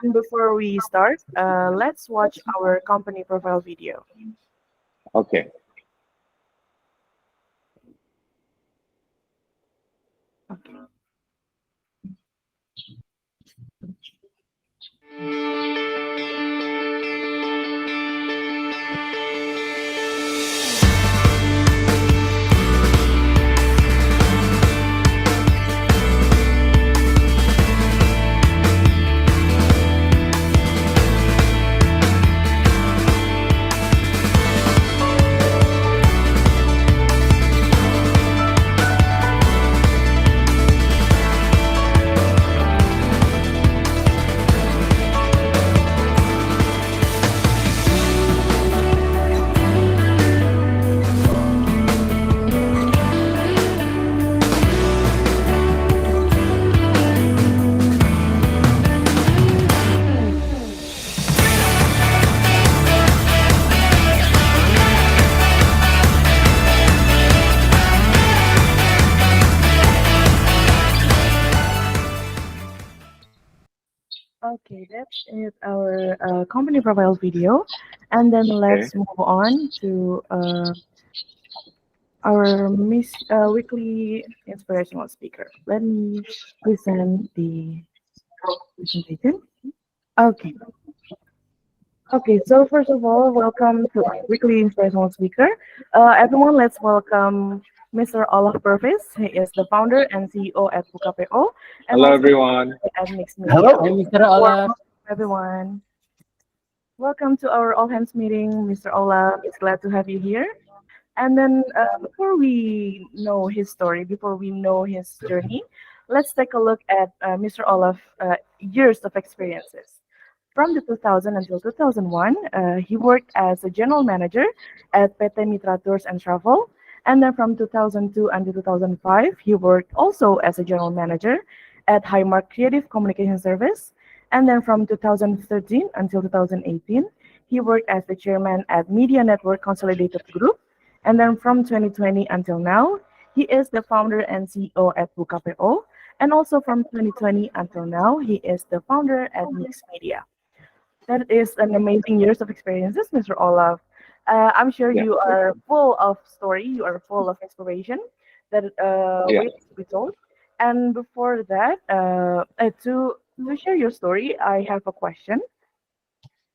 And before we start, let's watch our company profile video. Okay. Okay. Okay, that's it, our company profile video. And then Okay. let's move on to our weekly inspirational speaker. Let me present the presentation. Okay. Okay, so first of all, welcome to our weekly inspirational speaker. Everyone, let's welcome Mr. Olaf Purvis. He is the founder and CEO at Bukapeo and Hello, also everyone. at Mixed Media. Hello, I'm Mr. Olaf. Welcome, everyone. Welcome to our all hands meeting, Mr. Olaf. It's glad to have you here. And then before we know his story, before we know his journey, let's take a look at Mr. Olaf' years of experiences. From the 2000 until 2001, he worked as a general manager at PT Mitra Tours and Travel. And then from 2002 until 2005, he worked also as a general manager at Highmark Creative Communication Service. And then from 2013 until 2018, he worked as the chairman at Media Network Consolidated Group. And then from 2020 until now, he is the founder and CEO at Bukapeo. And also from 2020 until now, he is the founder at Mix Media. That is an amazing years of experiences, Mr. Olaf. I'm sure Yeah. you are full of story. You are full of inspiration that Yeah. waits to be told. And before that, to share your story, I have a question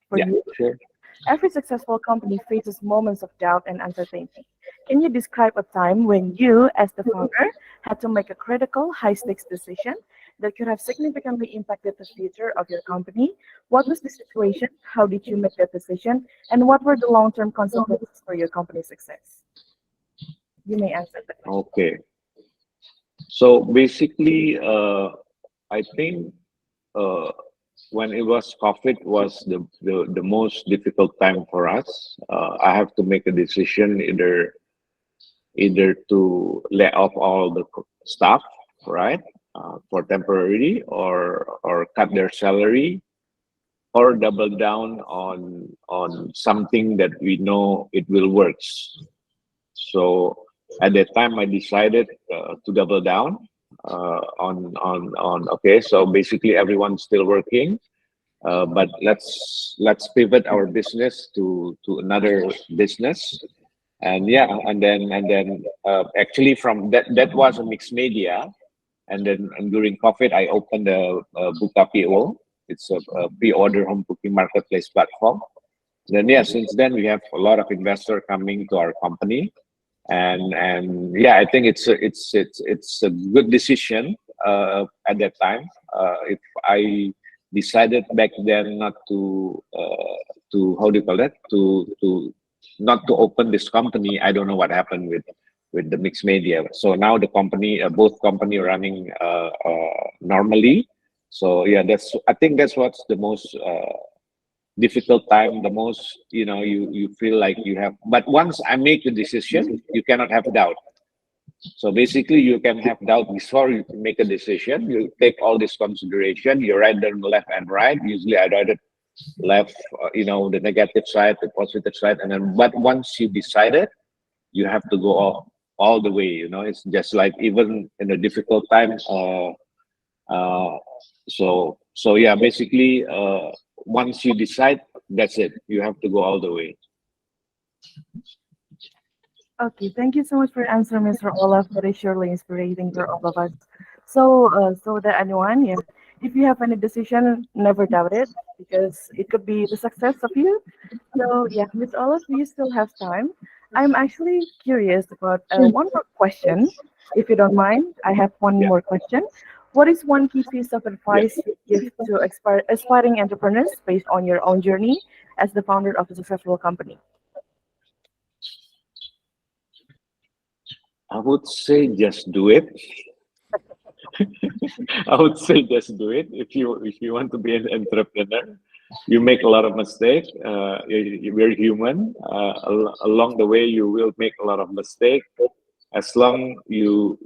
for Yeah. you. Sure. Every successful company faces moments of doubt and uncertainty. Can you describe a time when you, as the founder, had to make a critical, high stakes decision that could have significantly impacted the future of your company? What was the situation? How did you make that decision? And what were the long term consequences for your company's success? You may answer the question. Okay. So basically, I think uh, when it was COVID was the most difficult time for us. I have to make a decision either to lay off all the staff, right, for temporary, or cut their salary, or double down on something that we know it will works. So at that time, I decided to double down on. Okay, so basically everyone's still working, but let's pivot our business to another business. And yeah, and then actually from that was a mixed media, and during COVID I opened a Bukapio. It's a pre-order home booking marketplace platform. Then yeah, since then we have a lot of investor coming to our company, and yeah, I think it's a good decision at that time. If I decided back then not to how do you call that, to not to open this company, I don't know what happened with the mixed media. So now the company, both company are running normally. So yeah, that's, I think that's what's the most difficult time, the most, you feel like you have, but once I make the decision, you cannot have doubt. So basically you can have doubt before you make a decision. You take all this consideration, you write them left and right. Usually I write it left, the negative side, the positive side, and then, but once you decided, you have to go all the way. It's just like even in a difficult time. Uh, so So yeah, basically, once you decide, that's it. You have to go all the way. Okay, thank you so much for your answer, Mr. Olaf. That is surely inspiring for all of us. So that anyone, yeah, if you have any decision, never doubt it because it could be the success of you. So yeah, Miss Olaf, we still have time. I'm actually curious about one more question, if you don't mind. I have one Yeah, more question. What is one key piece of yeah. advice you give to aspiring entrepreneurs based on your own journey as the founder of a successful company? I would say just do it. I would say just do it. If you want to be an entrepreneur, you make a lot of mistakes. We're human. Along the way, you will make a lot of mistakes. As long you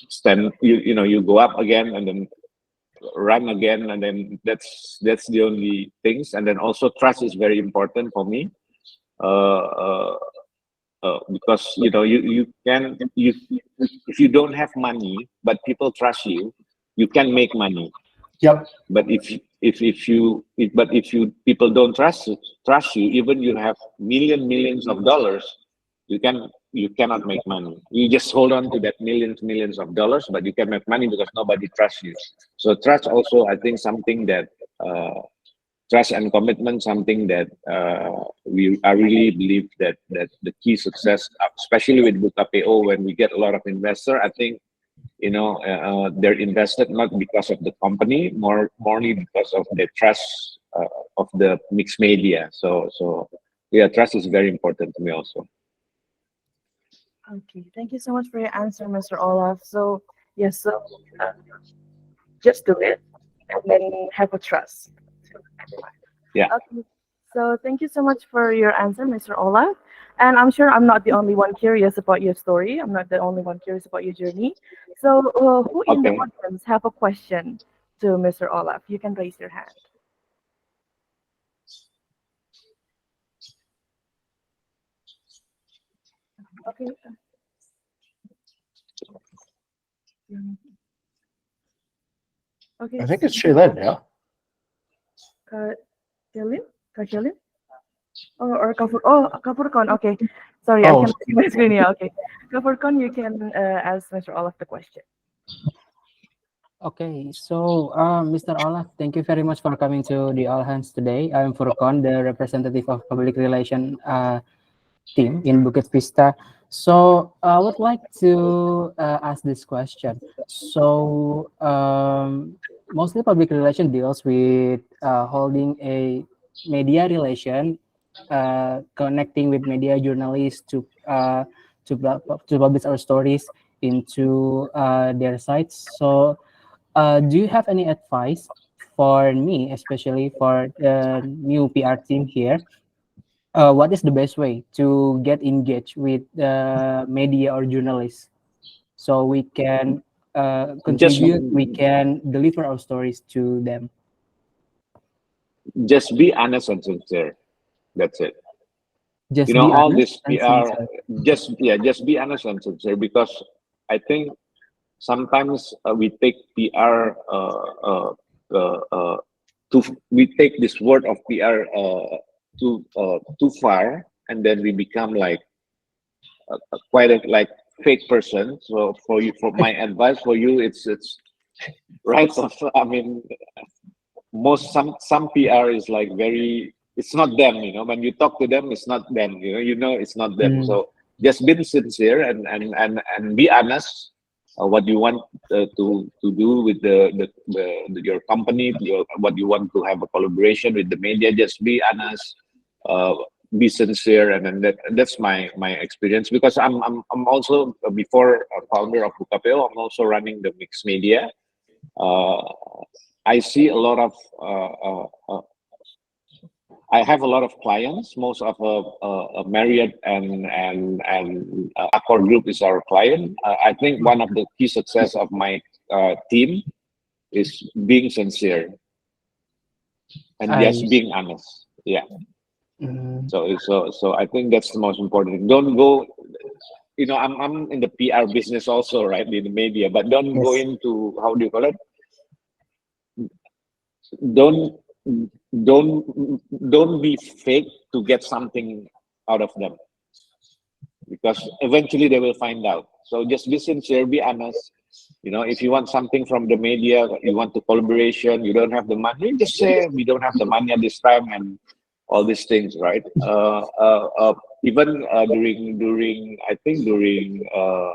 stand, you go up again and then run again, and then that's the only things. And then also trust is very important for me. Uh, uh, because you can you if you don't have money but people trust you, you can make money. Yep. But if you people don't trust you, even you have millions of dollars, you cannot make money. You just hold on to that millions of dollars, but you can make money because nobody trusts you. So trust also, I think, something that trust and commitment, something that I really believe that the key success, especially with Bukapeo, when we get a lot of investor, I think they're invested not because of the company, morely because of the trust of the mixed media. So yeah, trust is very important to me also. Okay, thank you so much for your answer, Mr. Olaf. So, yes, so uh, just do it and then have a trust to everyone. Yeah. Okay, so thank you so much for your answer, Mr. Olaf. And I'm sure I'm not the only one curious about your story. I'm not the only one curious about your journey. So, who in the Okay. audience have a question to Mr. Olaf? You can raise your hand. Okay. Okay. I think it's Shaylin, yeah. Uh, Shelin? Shelin? Or Kafurkon. Okay. Sorry, I Oh, cannot see my screen. Yeah, okay. Kafurkon, you can ask Mr. Olaf the question. Okay, so Mr. Olaf, thank you very much for coming to the All Hands today. I'm Furkon, the representative of public relation team in Bukit Vista. So I would like to ask this question. So mostly public relation deals with holding a media relation, connecting with media journalists to publish our stories into their sites. So do you have any advice for me, especially for the new PR team here? What is the best way to get engaged with media or journalists so we can just contribute, we can deliver our stories to them? just be honest and sincere. That's it. Just be All honest this and PR, sincere. just be honest and sincere, because I think sometimes we take PR we take this word of PR too far, and then we become like quite a like fake person. So for my advice for you, it's right. So, I mean, some PR is like very, it's not them. When you talk to them, it's not them. It's not them. Mm, So just be sincere and be honest. What you want to do with your company, what you want to have a collaboration with the media. Just be honest, uh, be sincere, and then that's my experience, because I'm also, before a founder of Bukapeo, I'm also running the mixed media. uh, I see a lot of I have a lot of clients. Most of Marriott and Accor Group is our client. I think one of the key success of my team is being sincere and I just being honest. Yeah. mm, So I think that's the most important. Don't go. I'm in the PR business also, right? In the media, but don't go yes. into, how do you call it? don't don't don't be fake to get something out of them, because eventually they will find out. So just be sincere, be honest. If you want something from the media, you want to collaboration, you don't have the money, just say we don't have the money at this time, and all these things, right? Even during I think during how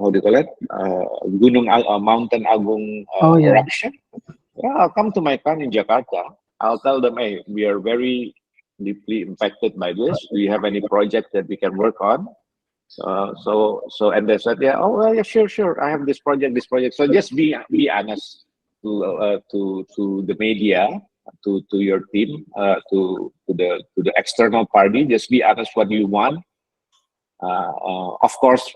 do you call it, Mountain Agung Oh yeah. eruption. Yeah, I'll come to my camp in Jakarta. I'll tell them, hey, we are very deeply impacted by this. Do you have any project that we can work on? And they said, yeah, oh well, yeah, sure. I have this project. So just be honest to the media, to your team, to the external party. Just be honest what you want. Of course,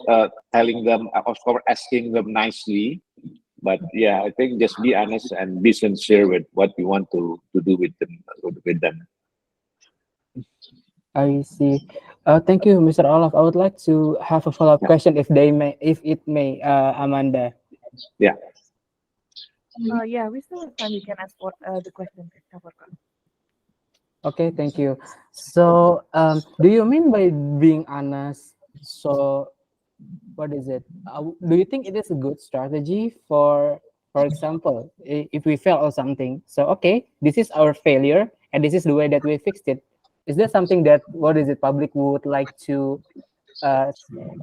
telling them, of course, asking them nicely. But yeah, I think just be honest and be sincere with what you want to do with them. I see. Thank you, Mr. Olaf. I would like to have a follow-up Yeah. question, if it may, Amanda. Yeah. Yeah, we still have time. You can ask what the question. Okay, thank you. So, do you mean by being honest? So, what is it? Do you think it is a good strategy for example, if we fail or something? So, okay, this is our failure, and this is the way that we fixed it. Is there something that public would like to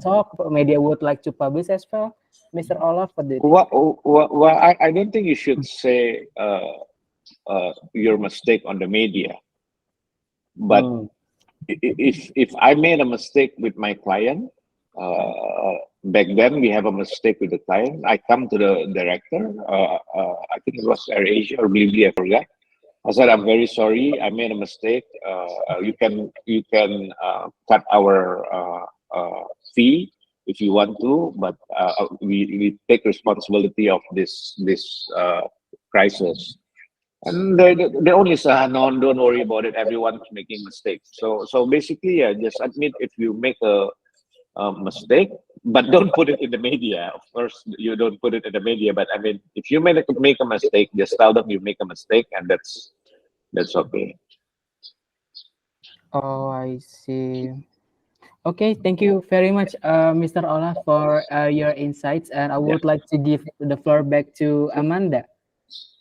talk, or media would like to publish as well, Mr. Olaf? What do you think? Well, I don't think you should say your mistake on the media. But Hmm. if I made a mistake with my client, back then we have a mistake with the client. I come to the director. I think it was AirAsia or BB, I forgot. I said, I'm very sorry. I made a mistake. You can cut our fee if you want to, but we take responsibility of this crisis. And they only say, no, don't worry about it. Everyone's making mistakes. So basically, yeah, just admit if you make a mistake, but don't put it in the media. Of course, you don't put it in the media. But I mean, if you make a mistake, just tell them you make a mistake, and that's okay. Oh, I see. Okay, thank you very much, Mr. Olaf, for your insights. And I Yeah. would like to give the floor back to Amanda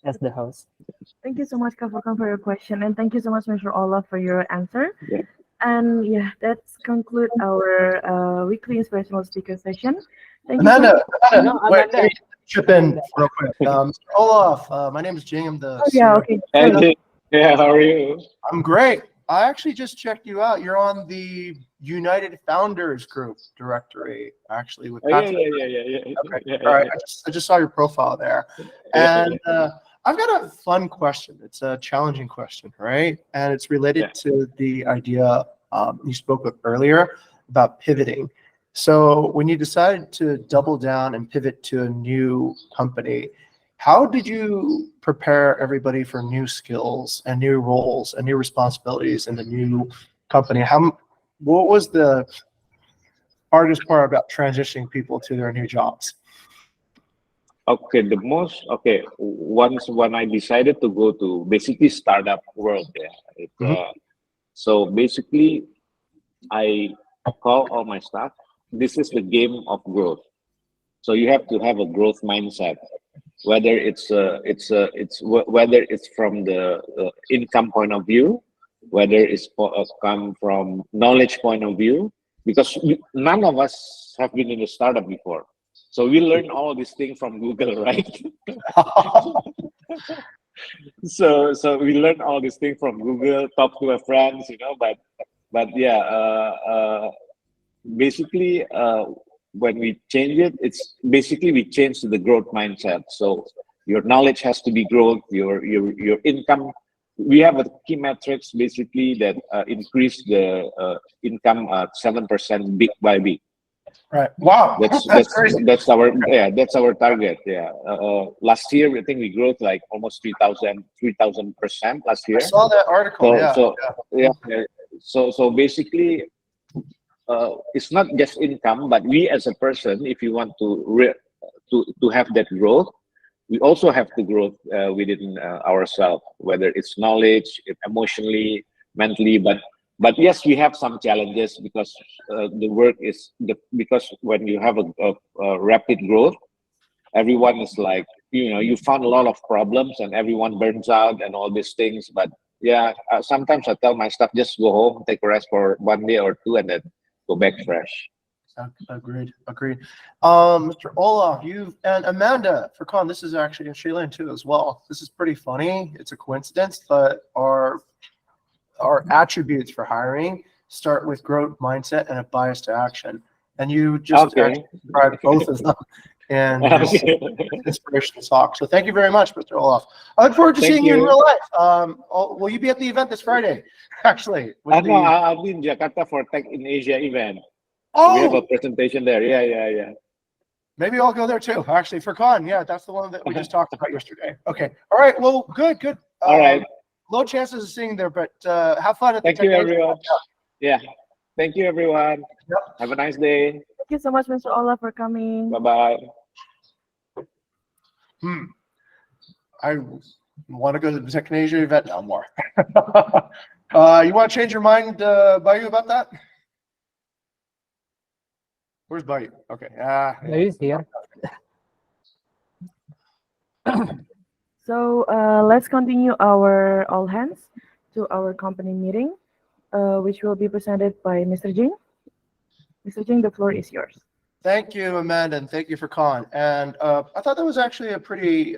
as the host. Thank you so much, Kafurkan, for your question, and thank you so much, Mr. Olaf, for your answer. Yeah. And yeah, that's conclude our weekly inspirational speaker session. Thank you so much. Amanda, No, wait, let Amanda. me chip in Amanda. real quick. Mr. Olaf, my name is Jing. I'm the Oh yeah, CEO. okay. Hey, yeah, how are you? I'm great. I actually just checked you out. You're on the United Founders Group directory, actually, with Oh, yeah, Patrick. yeah. Okay. Yeah, All right. I just saw your profile there. yeah. And I've got a fun question. It's a challenging question, right? And it's related Yeah. to the idea you spoke of earlier about pivoting. So when you decided to double down and pivot to a new company, how did you prepare everybody for new skills and new roles and new responsibilities in the new company? What was the hardest part about transitioning people to their new jobs? Okay, once when I decided to go to basically startup world, so basically I call all my staff. This is the game of growth. So you have to have a growth mindset, whether whether it's from the income point of view, whether it's come from knowledge point of view, because none of us have been in a startup before. So we learn all these things from Google, right? So we learn all these things from Google, talk to our friends, but yeah, basically when we change it, it's basically we change to the growth mindset. So your knowledge has to be growth, your income. We have a key metrics basically that increase the income 7% big by big. Right. Wow. That's crazy. That's our target. Yeah. Last year I think we grew like almost 3,000% last I year. saw that article. So basically, it's not just income, but we as a person, if you want to have that growth, we also have to grow within ourselves, whether it's knowledge, emotionally, mentally. But yes, we have some challenges because the work is because when you have a rapid growth, everyone is like, you found a lot of problems and everyone burns out and all these things. But yeah, sometimes I tell my staff, just go home, take a rest for 1 day or two, and then go back fresh. Agreed. Mr. Olaf, you and Amanda for Con. This is actually in Chilean too as well. This is pretty funny. It's a coincidence, but our attributes for hiring start with growth mindset and a bias to action. And you just actually described both of them in this inspirational talk. So thank you very much, Mr. Olaf. I look forward to seeing you in real life. Will you be at the event this Friday? Actually, no, I'll be in Jakarta for Tech in Asia event. Oh, we have a presentation there. Yeah. Maybe I'll go there too. Actually, for Con, yeah, that's the one that we just talked about yesterday. Okay, all right. Well, good. All right. Low chances of seeing there, but have fun at the Thank you, everyone. Yeah. Thank you, everyone. Yep. Have a nice day. Thank you so much, Mr. Ola, for coming. Bye-bye. I want to go to the Tech in Asia event now more. You want to change your mind, Bayu, about that? Where's Bayu? Okay. Bayu's here. So let's continue our all hands to our company meeting, which will be presented by Mr. Jing. Mr. Jing, the floor is yours. Thank you, Amanda, and thank you for Con. And I thought that was actually a pretty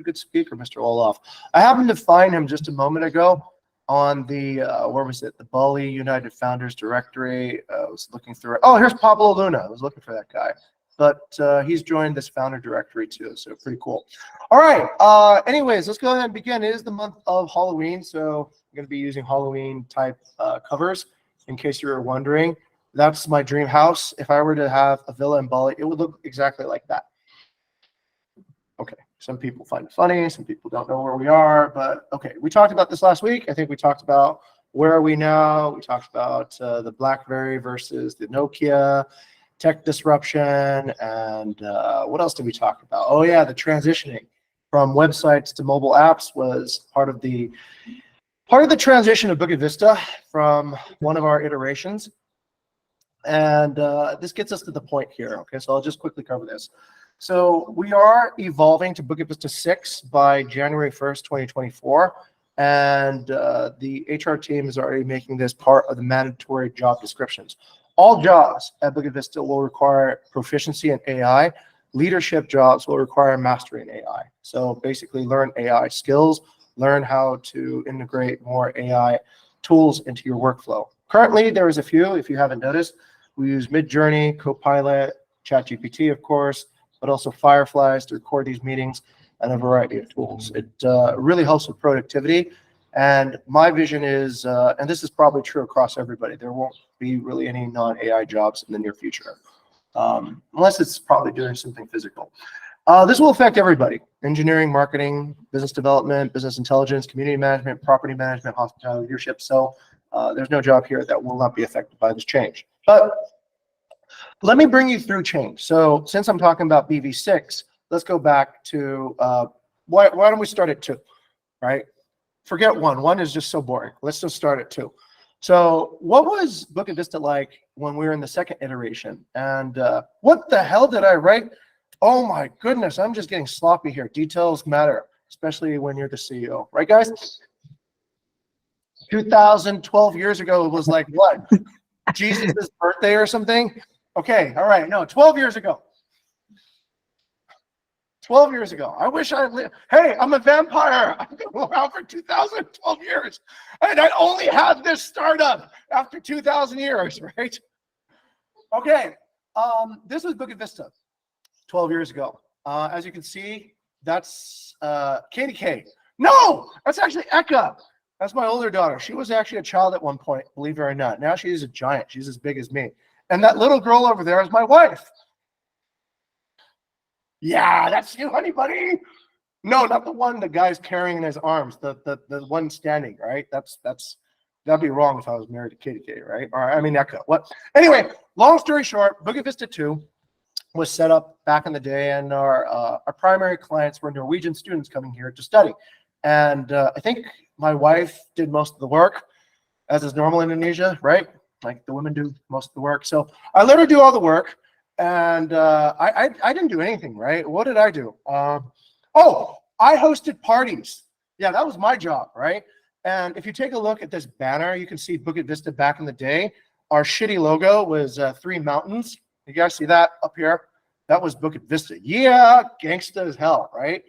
good speaker, Mr. Olaf. I happened to find him just a moment ago on the where was it? The Bali United Founders Directory. I was looking through it. Oh, here's Pablo Luna. I was looking for that guy, but he's joined this founder directory too, so pretty cool. All right. Anyways, let's go ahead and begin. It is the month of Halloween, so I'm going to be using Halloween type covers. In case you were wondering, that's my dream house. If I were to have a villa in Bali, it would look exactly like that. Okay. Some people find it funny. Some people don't know where we are, but okay. We talked about this last week. I think we talked about where are we now. We talked about the BlackBerry versus the Nokia, tech disruption, and what else did we talk about? Oh yeah, the transitioning from websites to mobile apps was part of the transition of Bukit Vista from one of our iterations. And this gets us to the point here. Okay, so I'll just quickly cover this. So we are evolving to Bukit Vista 6 by January 1st, 2024. And the HR team is already making this part of the mandatory job descriptions. All jobs at Bukit Vista will require proficiency in AI. Leadership jobs will require mastery in AI. So basically learn AI skills, learn how to integrate more AI tools into your workflow. Currently, there is a few, if you haven't noticed. We use Midjourney, Copilot, ChatGPT, of course, but also Fireflies to record these meetings and a variety of tools. It really helps with productivity. And my vision is, and this is probably true across everybody, there won't be really any non-AI jobs in the near future, unless it's probably doing something physical. This will affect everybody: engineering, marketing, business development, business intelligence, community management, property management, hospitality leadership. So there's no job here that will not be affected by this change. But let me bring you through change. So since I'm talking about BV6, let's go back to, why don't we start at 2, right? Forget 1. 1 is just so boring. Let's just start at 2. So what was Bukit Vista like when we were in the second iteration? And what the hell did I write? Oh my goodness, I'm just getting sloppy here. Details matter, especially when you're the CEO, right guys? 2012 years ago was like what? Jesus' birthday or something? Okay, all right, no, 12 years ago. 12 years ago. I wish I lived. Hey, I'm a vampire. I've been around for 2012 years. And I only had this startup after 2,000 years, right? Okay, this was Bukit Vista 12 years ago. As you can see, that's KDK. No, that's actually Eka. That's my older daughter. She was actually a child at one point, believe it or not. Now she's a giant. She's as big as me. And that little girl over there is my wife. Yeah, that's you, honey buddy. No, not the one the guy's carrying in his arms. The one standing, right? That'd be wrong if I was married to KDK, right? Or I mean Eka. What? Anyway, long story short, Bukit Vista 2 was set up back in the day, and our primary clients were Norwegian students coming here to study. And I think my wife did most of the work, as is normal in Indonesia, right? Like the women do most of the work. So I let her do all the work, and I didn't do anything, right? What did I do? Oh, I hosted parties. Yeah, that was my job, right? And if you take a look at this banner, you can see Bukit Vista back in the day. Our shitty logo was 3 mountains. You guys see that up here? That was Bukit Vista. Yeah, gangsta as hell, right?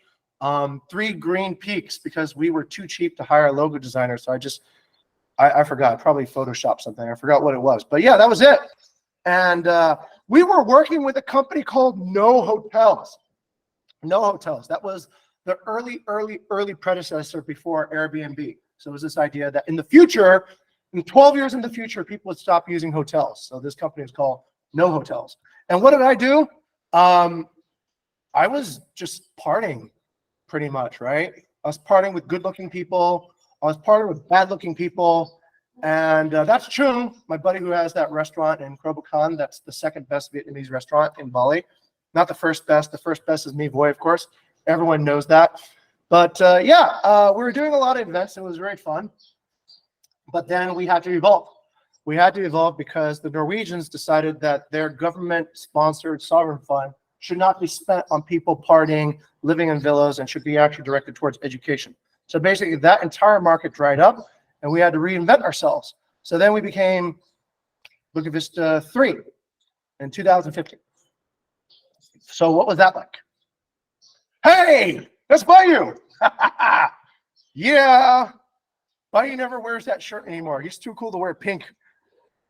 3 green peaks because we were too cheap to hire a logo designer. So I forgot, probably Photoshop something. I forgot what it was. But yeah, that was it. And we were working with a company called No Hotels. No Hotels. That was the early predecessor before Airbnb. So it was this idea that in the future, in 12 years in the future, people would stop using hotels. So this company is called No Hotels. And what did I do? I was just partying pretty much, right? I was partying with good-looking people. I was partying with bad-looking people. And that's Chung, my buddy who has that restaurant in Kerobokan. That's the second best Vietnamese restaurant in Bali. Not the first best. The first best is Me Voy, of course. Everyone knows that. But yeah, we were doing a lot of events. It was very fun. But then we had to evolve. We had to evolve because the Norwegians decided that their government-sponsored sovereign fund should not be spent on people partying, living in villas, and should be actually directed towards education. So basically, that entire market dried up, and we had to reinvent ourselves. So then we became Bukit Vista 3 in 2015. So what was that like? Hey, that's Bayu. Yeah. Bayu never wears that shirt anymore. He's too cool to wear pink.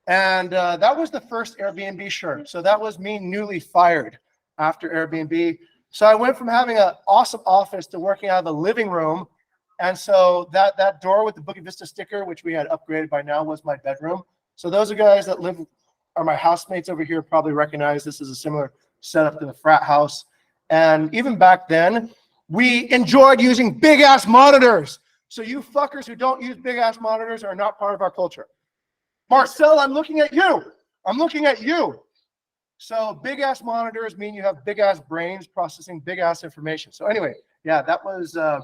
And that was the first Airbnb shirt. So that was me newly fired after Airbnb. So I went from having an awesome office to working out of the living room. And so that door with the Bukit Vista sticker, which we had upgraded by now, was my bedroom. So those are guys that are my housemates over here probably recognize this is a similar setup to the frat house. And even back then, we enjoyed using big-ass monitors. So you fuckers who don't use big-ass monitors are not part of our culture. Marcel, I'm looking at you. I'm looking at you. So big-ass monitors mean you have big-ass brains processing big-ass information. So anyway, yeah, that was a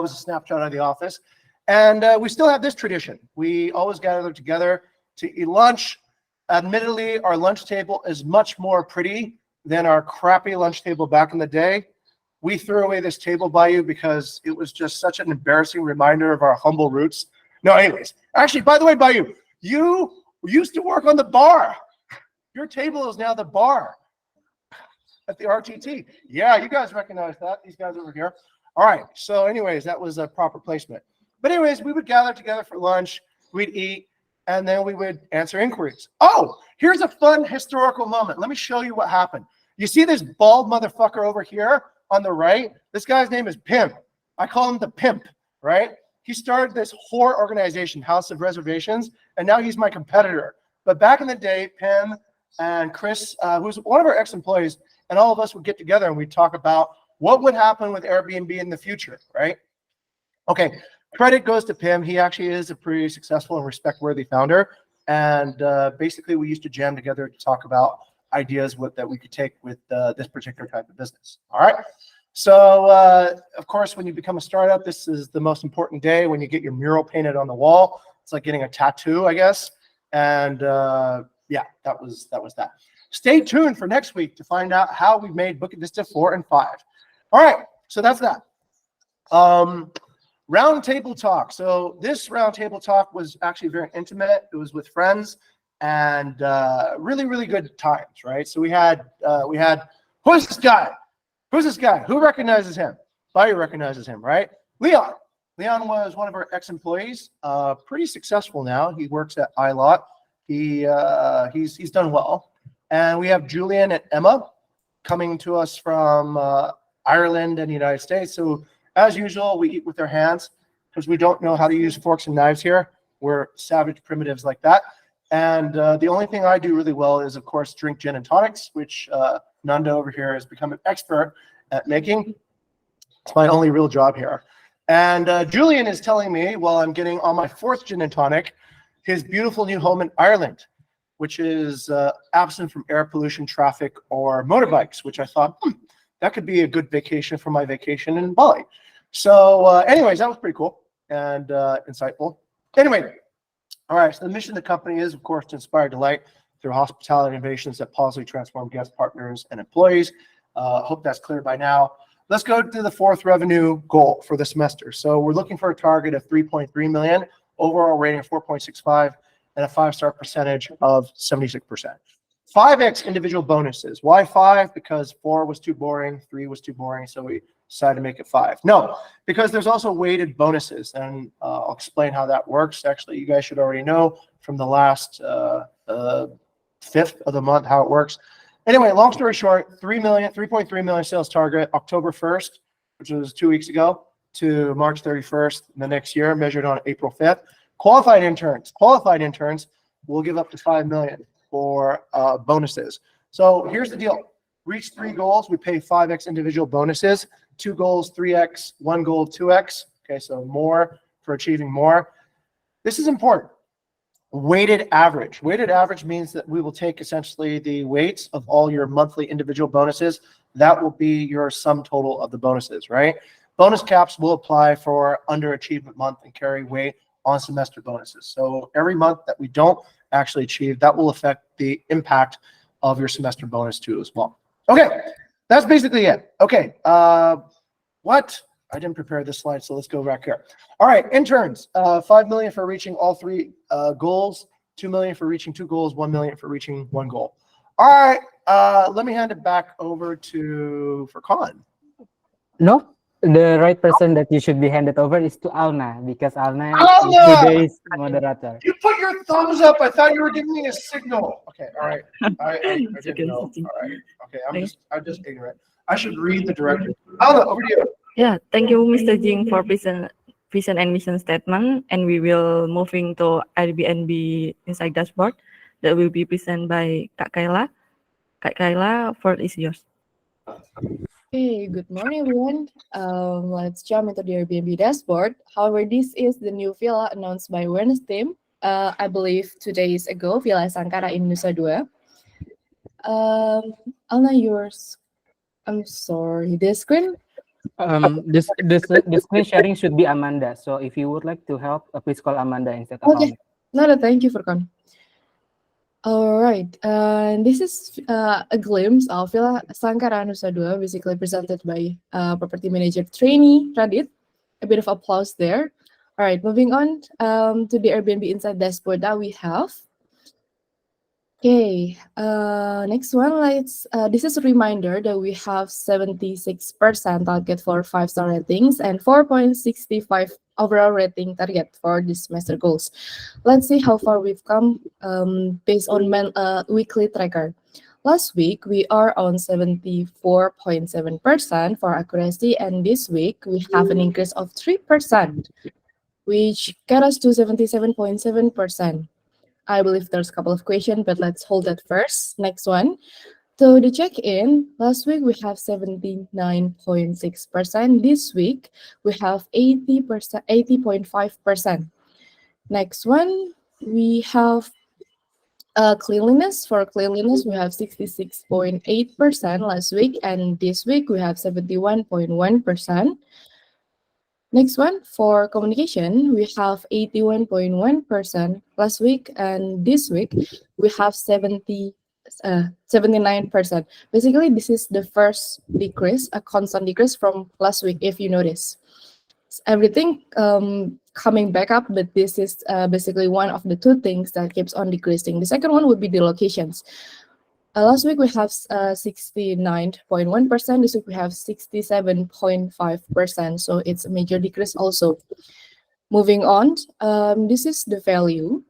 snapshot of the office. And we still have this tradition. We always gather together to eat lunch. Admittedly, our lunch table is much more pretty than our crappy lunch table back in the day. We threw away this table by you because it was just such an embarrassing reminder of our humble roots. No, anyways, actually, by the way, Bayu, you used to work on the bar. Your table is now the bar at the RTT. Yeah, you guys recognize that. These guys over here. All right. So anyways, that was a proper placement. But anyways, we would gather together for lunch. We'd eat, and then we would answer inquiries. Oh, here's a fun historical moment. Let me show you what happened. You see this bald motherfucker over here on the right? This guy's name is Pimp. I call him the Pimp, right? He started this whore organization, House of Reservations, and now he's my competitor. But back in the day, Pim and Chris, who's one of our ex-employees, and all of us would get together and we'd talk about what would happen with Airbnb in the future, right? Okay, credit goes to Pim. He actually is a pretty successful and respect-worthy founder. And basically, we used to jam together to talk about ideas that we could take with this particular type of business. All right. So, of course, when you become a startup, this is the most important day when you get your mural painted on the wall. It's like getting a tattoo, I guess. And yeah, that was that. Stay tuned for next week to find out how we made Bukit Vista 4 and 5. All right. So that's that. Roundtable talk. So this roundtable talk was actually very intimate. It was with friends and really, really good times, right? So we had who's this guy? Who's this guy? Who recognizes him? Bayu recognizes him, right? Leon. Leon was one of our ex-employees, pretty successful now. He works at iLot. He's done well. And we have Julian and Emma coming to us from Ireland and the United States. So as usual, we eat with our hands because we don't know how to use forks and knives here. We're savage primitives like that. And the only thing I do really well is, of course, drink gin and tonics, which Nando over here has become an expert at making. It's my only real job here. And Julian is telling me, while I'm getting on my 4th gin and tonic, his beautiful new home in Ireland. which is absent from air pollution, traffic, or motorbikes, which I thought, that could be a good vacation for my vacation in Bali. So anyways, that was pretty cool and insightful. Anyway, all right, so the mission of the company is, of course, to inspire delight through hospitality innovations that positively transform guests, partners, and employees. Hope that's clear by now. Let's go to the fourth revenue goal for the semester. So we're looking for a target of 3.3 million, overall rating of 4.65, and a 5-star percentage of 76%. 5x individual bonuses. Why 5? Because 4 was too boring, 3 was too boring, so we decided to make it 5. No, because there's also weighted bonuses, and I'll explain how that works. Actually, you guys should already know from the last 5th of the month how it works. Anyway, long story short, 3.3 million sales target, October 1st, which was 2 weeks ago, to March 31st the next year, measured on April 5th. Qualified interns will give up to 5 million for bonuses. So here's the deal. Reach 3 goals, we pay 5x individual bonuses, 2 goals, 3x, 1 goal, 2x. Okay, so more for achieving more. This is important. Weighted average. Weighted average means that we will take essentially the weights of all your monthly individual bonuses. That will be your sum total of the bonuses, right? Bonus caps will apply for underachievement month and carry weight on semester bonuses. So every month that we don't actually achieve, that will affect the impact of your semester bonus too as well. Okay, that's basically it. Okay, what? I didn't prepare this slide, so let's go back here. All right, interns, 5 million for reaching all 3 goals, 2 million for reaching 2 goals, 1 million for reaching 1 goal. All right, let me hand it back over to Furkan. No, the right person that you should be handed over is to Alna, because Alna Alna! is today's moderator. You put your thumbs up. I thought you were giving me a signal. Okay, all right. I didn't know. All right. Okay, I'm just ignorant. I should read the directive. Alna, over to you. Yeah, thank you, Mr. Jing, for vision and mission statement. And we will moving to Airbnb inside dashboard that will be presented by Kak Kayla. Kak Kayla, floor is yours. Hey, good morning, everyone. Let's jump into the Airbnb dashboard. However, this is the new villa announced by awareness team. I believe 2 days ago, Villa Sankara in Nusa Dua. Alna, yours. I'm sorry, the screen. This screen sharing should be Amanda. So if you would like to help, please call Amanda instead of Okay. No, thank you, Furkan. All right, this is a glimpse of Villa Sankara Nusa Dua, basically presented by property manager trainee Radit. A bit of applause there. All right, moving on to the Airbnb inside dashboard that we have. Okay, next one, this is a reminder that we have 76% target for 5-star ratings and 4.65 overall rating target for this semester goals. Let's see how far we've come based on weekly tracker. Last week, we are on 74.7% for accuracy, and this week, we have an increase of 3%, which got us to 77.7%. I believe there's a couple of questions, but let's hold that first. Next one. So the check-in, last week we have 79.6%. This week we have 80.5%. Next one, we have cleanliness. For cleanliness, we have 66.8% last week, and this week we have 71.1%. Next one, for communication, we have 81.1% last week, and this week we have 79%. Basically, this is the first decrease, a constant decrease from last week, if you notice. Everything coming back up, but this is basically one of the 2 things that keeps on decreasing. The second one would be the locations. Last week we have 69.1%. This week we have 67.5%. So it's a major decrease also. Moving on, this is the value.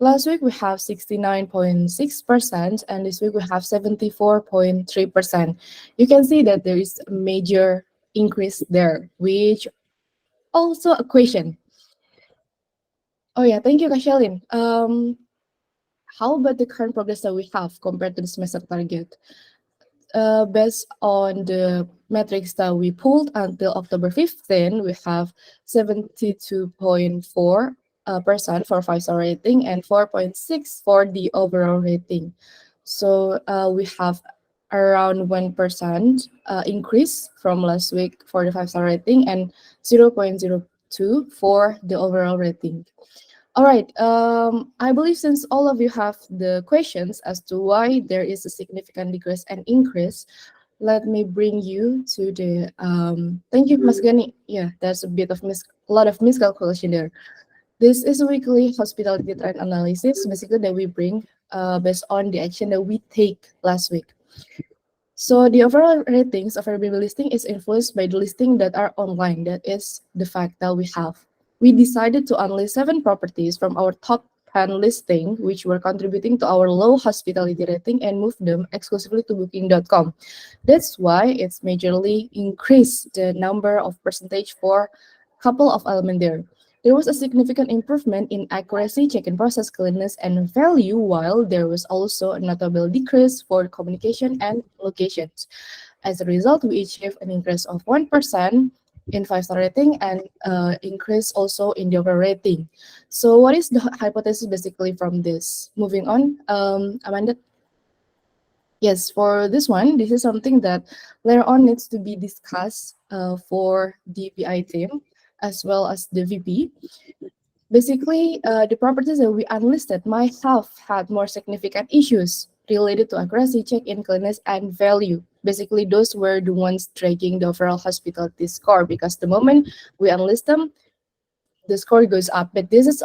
Last week we have 69.6%, and this week we have 74.3%. You can see that there is a major increase there, which also a question. Oh yeah, thank you, Kashalin. How about the current progress that we have compared to the semester target? Based on the metrics that we pulled until October 15, we have 72.4 percent for 5-star rating and 4.6 for the overall rating. So we have around 1% increase from last week for the 5-star rating and 0.02 for the overall rating. All right. I believe since all of you have the questions as to why there is a significant decrease and increase, let me bring you to the. Thank you, Mas Gani. Yeah, there's a bit of a lot of miscalculation there. This is a weekly hospitality trend analysis, basically that we bring based on the action that we take last week. So the overall ratings of Airbnb listing is influenced by the listing that are online. That is the fact that we have. We decided to unlist 7 properties from our top 10 listing, which were contributing to our low hospitality rating, and move them exclusively to booking.com. That's why it's majorly increased the number of percentage for couple of elements there. There was a significant improvement in accuracy, check-in process, cleanliness, and value, while there was also a notable decrease for communication and locations. As a result, we achieved an increase of 1% in 5-star rating and increase also in the overall rating. So what is the hypothesis basically from this? Moving on, Amanda? Yes, for this one, this is something that later on needs to be discussed for the BI team as well as the VP. Basically, the properties that we unlisted might have had more significant issues related to accuracy, check-in, cleanliness, and value. Basically, those were the ones dragging the overall hospitality score, because the moment we unlist them, the score goes up. But this is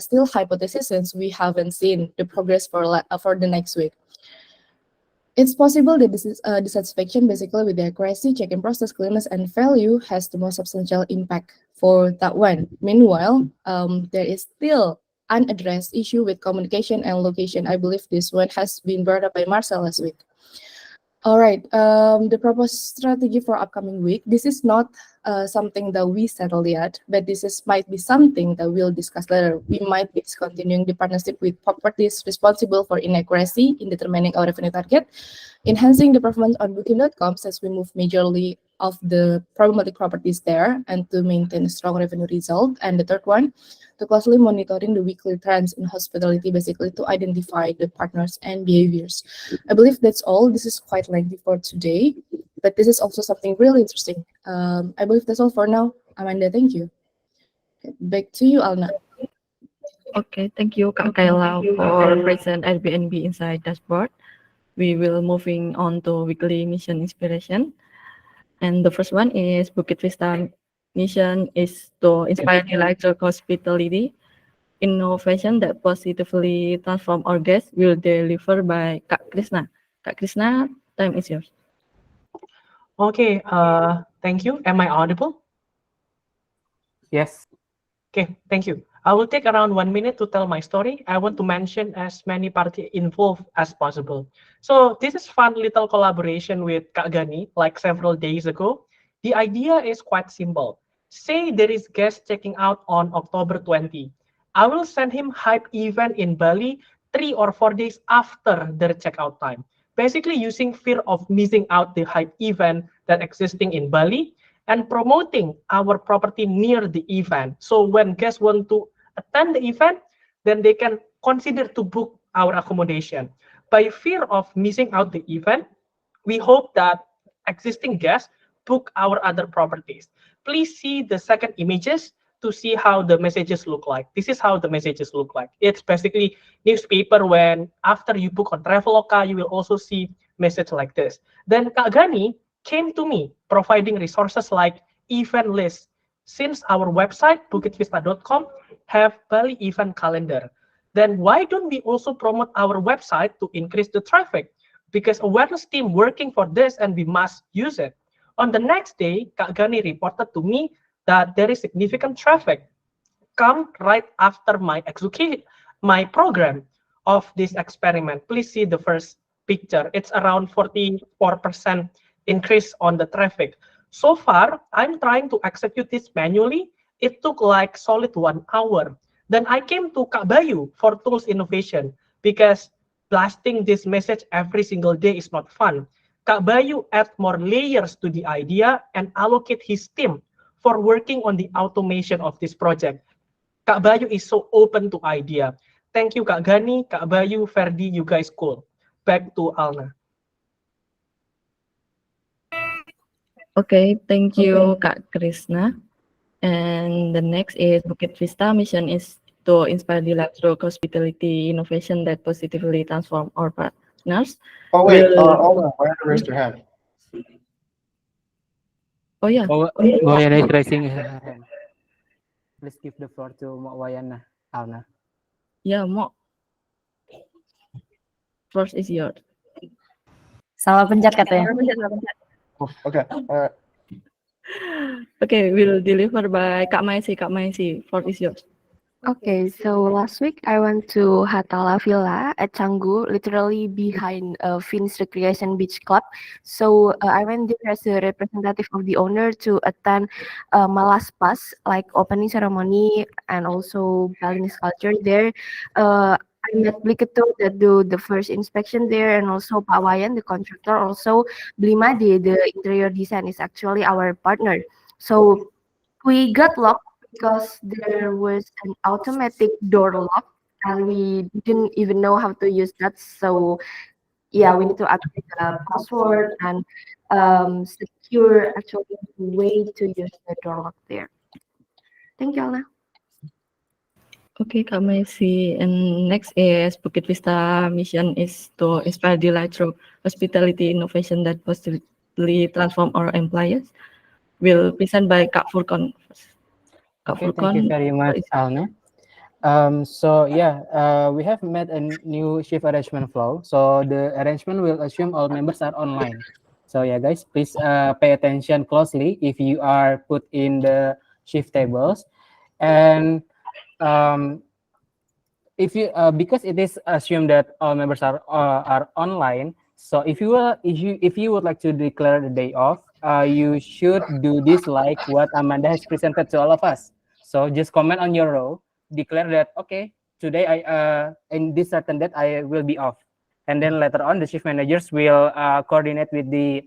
still hypothesis since we haven't seen the progress for the next week. It's possible that this is dissatisfaction basically with the accuracy, check-in process, cleanliness, and value has the most substantial impact for that one. Meanwhile, there is still unaddressed issue with communication and location. I believe this one has been brought up by Marcel last week. All right, the proposed strategy for upcoming week. This is not something that we settled yet, but might be something that we'll discuss later. We might be discontinuing the partnership with properties responsible for inaccuracy in determining our revenue target, enhancing the performance on Booking.com since we move majorly of the problematic properties there and to maintain a strong revenue result. And the third one, to closely monitoring the weekly trends in hospitality, basically to identify the partners and behaviors. I believe that's all. This is quite lengthy for today, but this is also something really interesting. I believe that's all for now. Amanda, thank you. Back to you, Alna. Okay, thank you, Kak Kayla, for present Airbnb Inside Dashboard. We will moving on to weekly mission inspiration. And the first one is Bukit Vista mission is to inspire delight through hospitality. Innovation that positively transform our guests will deliver by Kak Krishna. Kak Krishna, time is yours. Okay, thank you. Am I audible? Yes. Okay, thank you. I will take around 1 minute to tell my story. I want to mention as many parties involved as possible. So this is fun little collaboration with Kak Gani, like several days ago. The idea is quite simple. Say there is guest checking out on October 20. I will send him hype event in Bali 3 or 4 days after their checkout time. Basically using fear of missing out the hype event that existing in Bali and promoting our property near the event. So when guests want to attend the event, then they can consider to book our accommodation. By fear of missing out the event, we hope that existing guests book our other properties. Please see the second images to see how the messages look like. This is how the messages look like. It's basically newspaper when after you book on Traveloka, you will also see message like this. Then Kak Gani came to me providing resources like event list. Since our website, bukitvista.com, have Bali event calendar, then why don't we also promote our website to increase the traffic? Because awareness team working for this and we must use it. On the next day, Kak Gani reported to me that there is significant traffic come right after my execution, my program of this experiment. Please see the first picture. It's around 44% increase on the traffic. So far, I'm trying to execute this manually. It took like solid 1 hour. Then I came to Kak Bayu for tools innovation because blasting this message every single day is not fun. Kak Bayu add more layers to the idea and allocate his team for working on the automation of this project. Kak Bayu is so open to idea. Thank you Kak Gani, Kak Bayu, Ferdi, you guys cool. Back to Alna. Okay, thank you, Kak Krishna. And the next is Bukit Vista mission is to inspire delight through hospitality innovation that positively transform our partners. Oh wait, Will- hold on. Why raised your hand? Oh yeah, Oh, Wayan is raising her hand. Please give the floor to Wayana, Alna. yeah, Mo. First is yours. Salah pencet katanya. Okay. Okay, will deliver by Kak Maisi. Kak Maisi, floor is yours. Okay, so last week I went to Hatala Villa at Canggu, literally behind Finn's Recreation Beach Club. So I went there as a representative of the owner to attend Malas Pas, like opening ceremony and also building sculpture there. I met Bliketo that do the first inspection there, and also Pak Wayan, the contractor. Also, Blimade, the interior design, is actually our partner. So we got locked because there was an automatic door lock and we didn't even know how to use that. So yeah, we need to update the password and secure actually way to use the door lock there. Thank you, Alna. Okay, Kak Maisi. And next is Bukit Vista mission is to inspire delight through hospitality innovation that positively transform our employees. Will present by Kak Furkon. Kak Okay, thank you Furkon, very much, Alna. So yeah, we have made a new shift arrangement flow. So the arrangement will assume all members are online. So yeah, guys, please pay attention closely if you are put in the shift tables, and if you because it is assumed that all members are online. So if you would like to declare the day off, you should do this like what Amanda has presented to all of us. So just comment on your row, declare that okay, today I in this certain date I will be off, and then later on the shift managers will coordinate with the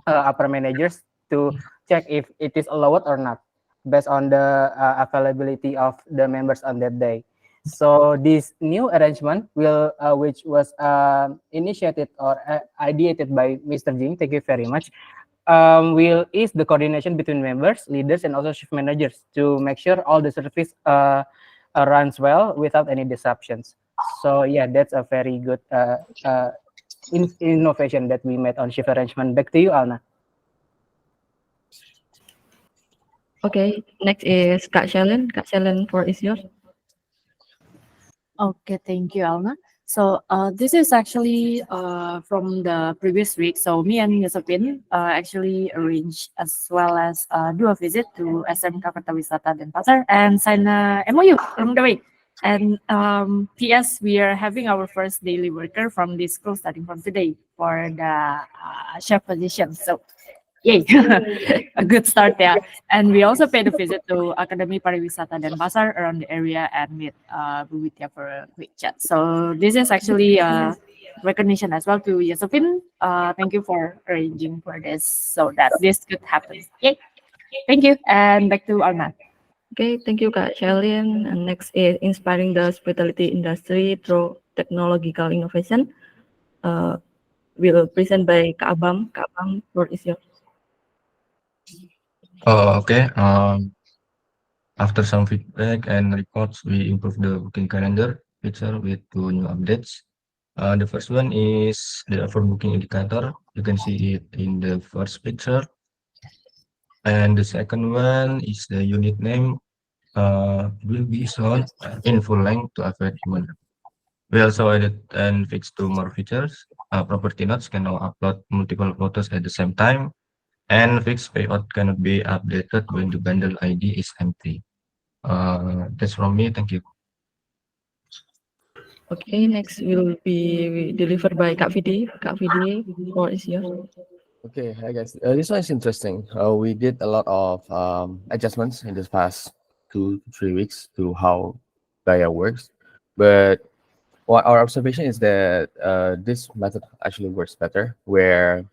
upper managers to check if it is allowed or not based on the availability of the members on that day. So this new arrangement will, which was initiated or ideated by Mr. Jing, thank you very much, will ease the coordination between members, leaders, and also shift managers to make sure all the service runs well without any disruptions. So yeah, that's a very good innovation that we made on shift arrangement. Back to you, Alna. Okay, next is Kak Shellen. Kak Shellen, floor is yours. Okay, thank you, Alna. So this is actually from the previous week. So me and Yusufin actually arranged as well as do a visit to SMK Kota Wisata Denpasar and sign a MOU along the way. And PS, we are having our first daily worker from this school starting from today for the chef position. So yay, a good start there. And we also paid a visit to Academy Pariwisata Denpasar around the area and meet Bu Widya for a quick chat. So this is actually recognition as well to Yasofin. Thank you for arranging for this so that this could happen. Yay. Thank you. And back to Arman. Okay, thank you, Kak Shelin. And next is inspiring the hospitality industry through technological innovation. Will present by Kak Abam. Kak Abam, floor is yours. Okay. After some feedback and reports, we improved the booking calendar feature with 2 new updates. The first one is the overbooking indicator. You can see it in the first picture. And the second one is the unit name will be shown in full length to avoid human. We also added and fixed 2 more features. Property notes can now upload multiple photos at the same time, and fixed payout cannot be updated when the bundle ID is empty. That's from me. Thank you. Okay, next will be delivered by Kak Vidi. Kak Vidi, floor is yours. Okay, hi guys. This one is interesting. We did a lot of adjustments in this past 2 to 3 weeks to how Gaia works, but what our observation is that this method actually works better, where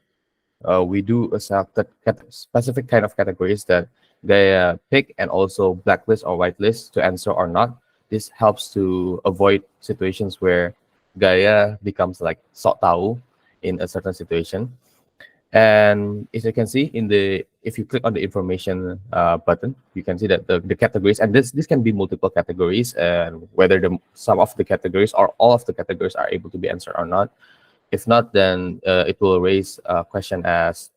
we do a specific kind of categories that they pick and also blacklist or whitelist to answer or not. This helps to avoid situations where gaya becomes like sok tahu in a certain situation. And as you can see in the, if you click on the information button, you can see that the categories, and this can be multiple categories, and whether some of the categories or all of the categories are able to be answered or not. If not, then it will raise a question as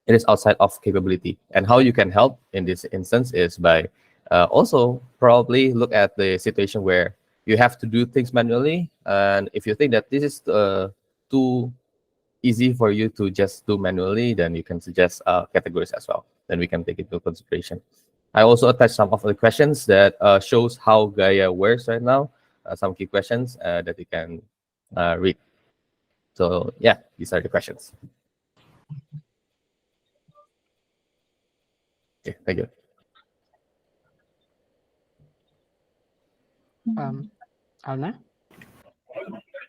it is outside of capability. And how you can help in this instance is by also probably look at the situation where you have to do things manually, and if you think that this is too easy for you to just do manually, then you can suggest categories as well. Then we can take it into consideration. I also attached some of the questions that shows how Gaia works right now, some key questions that you can read. So yeah, these are the questions. Okay, thank you. Alna?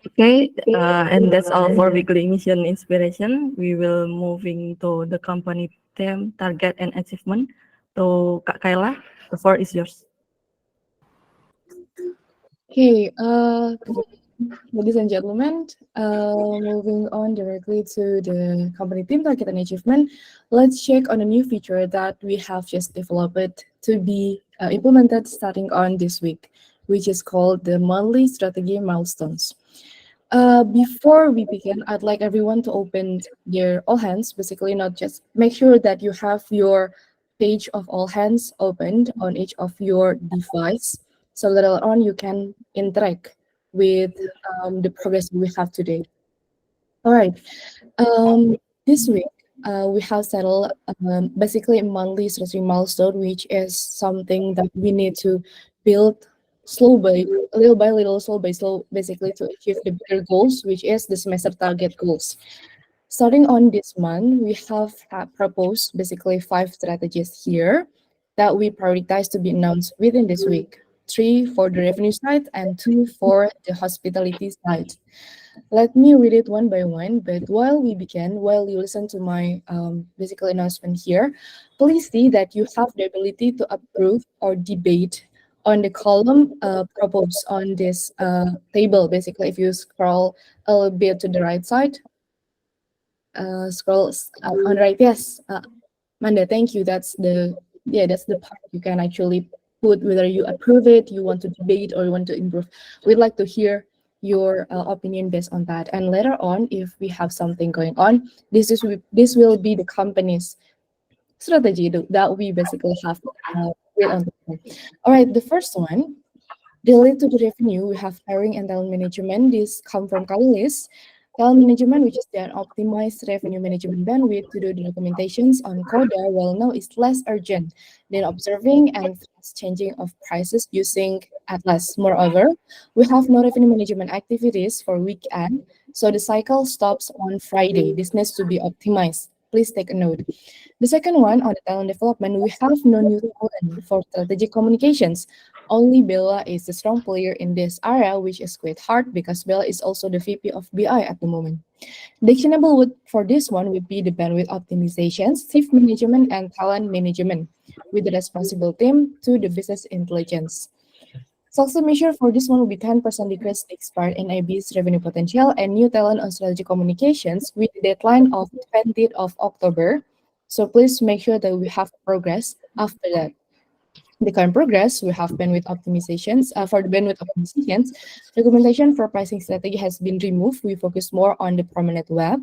Okay, and that's all for weekly mission inspiration. We will moving to the company theme, target, and achievement. So, Kak Kayla, the floor is yours. Okay, ladies and gentlemen, moving on directly to the company team target and achievement, let's check on a new feature that we have just developed to be implemented starting on this week, which is called the monthly strategy milestones. Before we begin, I'd like everyone to open their all hands, basically not just make sure that you have your page of all hands opened on each of your device. So later on you can interact with the progress we have today. All right. This week we have settled basically a monthly strategy milestone, which is something that we need to build little by little, slow by slow, basically to achieve the bigger goals, which is the semester target goals. Starting on this month, we have proposed basically 5 strategies here that we prioritize to be announced within this week. 3 for the revenue side and 2 for the hospitality side. Let me read it one by one, but while you listen to my basically announcement here, please see that you have the ability to approve or debate on the column proposed on this table. Basically, if you scroll a little bit to the right side, scroll on right, yes, Manda, thank you. That's the part you can actually put whether you approve it, you want to debate, or you want to improve. We'd like to hear your opinion based on that. And later on, if we have something going on, this will be the company's strategy that we basically have with on the phone. All right, the first one, related to the revenue, we have hiring and talent management. This come from Kalilis. Talent management, which is the optimized revenue management bandwidth to do the documentations on Coda, well now is less urgent than observing and fast changing of prices using Atlas. Moreover, we have no revenue management activities for weekend, so the cycle stops on Friday. This needs to be optimized. Please take a note. The second one, on the talent development, we have no new talent for strategic communications. Only Bella is the strong player in this area, which is quite hard because Bella is also the VP of BI at the moment. The actionable for this one would be the bandwidth optimization, shift management, and talent management, with the responsible team to the business intelligence. Success measure for this one will be 10% decrease expired NIB's revenue potential and new talent on strategic communications with the deadline of 20th of October. So please make sure that we have progress after that. The current progress, we have bandwidth optimizations. For the bandwidth optimizations, recommendation for pricing strategy has been removed. We focus more on the prominent web.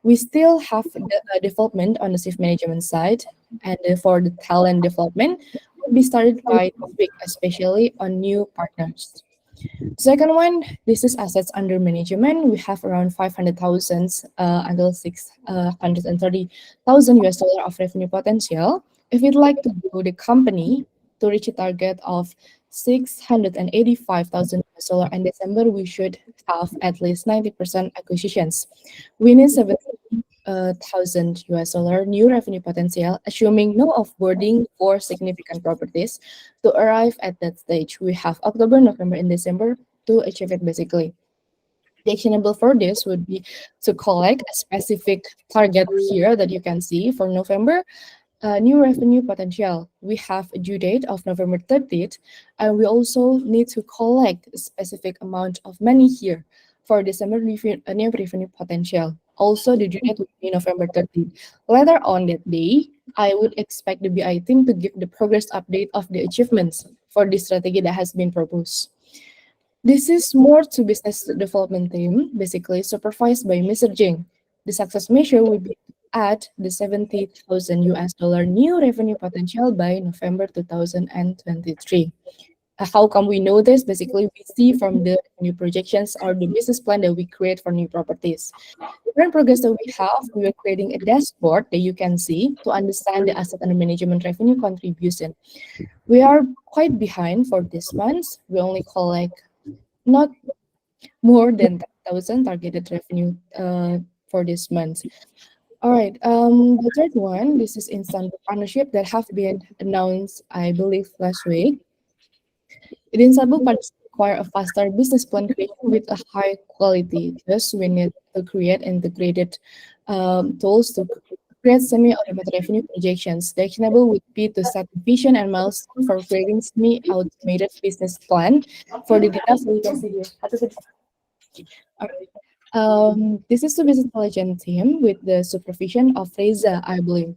We still have the development on the shift management side, and for the talent development, will be started by topic, especially on new partners. Second one, this is assets under management. We have around 500,000 until 630,000 US dollar of revenue potential. If we'd like to grow the company to reach a target of 685,000 US dollar in December, we should have at least 90% acquisitions. We need 70,000 US dollar new revenue potential, assuming no offboarding for significant properties. To arrive at that stage, we have October, November, and December to achieve it basically. The actionable for this would be to collect a specific target here that you can see for November. New revenue potential. We have a due date of November 30th, and we also need to collect a specific amount of money here for December new revenue potential. Also, the due date will be November 30th. Later on that day, I would expect the BI team to give the progress update of the achievements for the strategy that has been proposed. This is more to business development team, basically supervised by Mr. Jing. The success measure will be at the 70,000 US dollar new revenue potential by November 2023. How come we know this? Basically, we see from the new projections or the business plan that we create for new properties. The current progress that we are creating a dashboard that you can see to understand the asset under management revenue contribution. We are quite behind for this month. We only collect not more than 10,000 targeted revenue for this month. All right. The third one, this is instant partnership that have been announced, I believe, last week. The instant partnership require a faster business plan creation with a high quality. Thus, we need to create integrated tools to create semi-automated revenue projections. The actionable would be to set vision and milestone for creating semi-automated business plan for the data. So you can see here. All right. This is the business intelligence team with the supervision of Reza, I believe.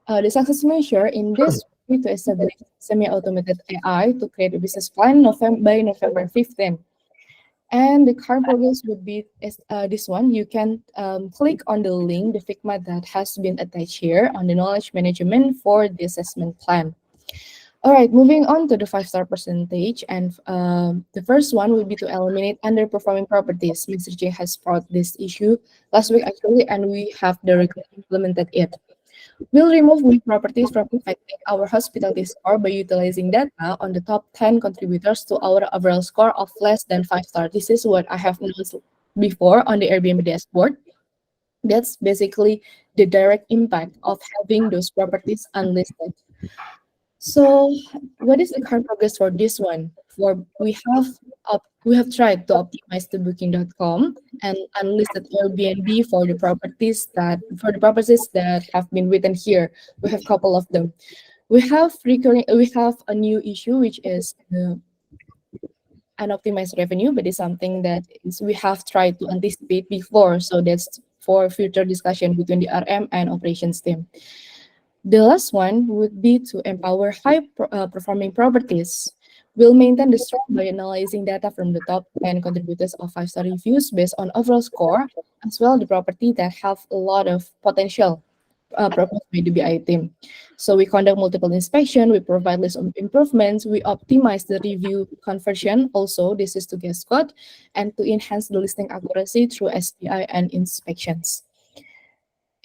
The success measure in this would be to establish semi-automated AI to create a business plan by November 15. And the current progress would be this one. You can click on the link, the Figma that has been attached here on the knowledge management for the assessment plan. All right, moving on to the 5-star percentage. And the first one would be to eliminate underperforming properties. Mr. J has brought this issue last week actually, and we have directly implemented it. We'll remove weak properties from affecting our hospitality score by utilizing data on the top 10 contributors to our overall score of less than 5 stars. This is what I have announced before on the Airbnb dashboard. That's basically the direct impact of having those properties unlisted. So, what is the current progress for this one? We have tried to optimize the Booking.com and unlisted Airbnb for the properties that have been written here. We have a couple of them. We have a new issue which is unoptimized revenue, but it's something that we have tried to anticipate before. So that's for future discussion between the RM and operations team. The last one would be to empower high-performing properties. We'll maintain the strong by analyzing data from the top 10 contributors of 5-star reviews based on overall score, as well as the property that have a lot of potential proposed by the BI team. So we conduct multiple inspection, we provide list of improvements, we optimize the review conversion. Also, this is to get scored and to enhance the listing accuracy through SPI and inspections.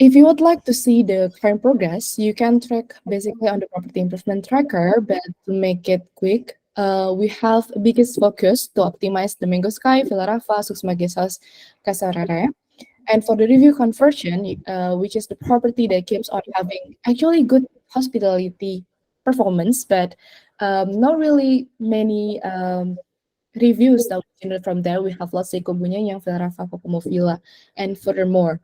If you would like to see the current progress, you can track basically on the property improvement tracker, but to make it quick, we have biggest focus to optimize the Mango Sky, Villa Rafa, Suksma Guest House, Kasarare. And for the review conversion, which is the property that keeps on having actually good hospitality performance, but not really many reviews that we generate from there. We have Los Seco Bunyanyang, Villa Rafa, Kokomo Villa, and furthermore.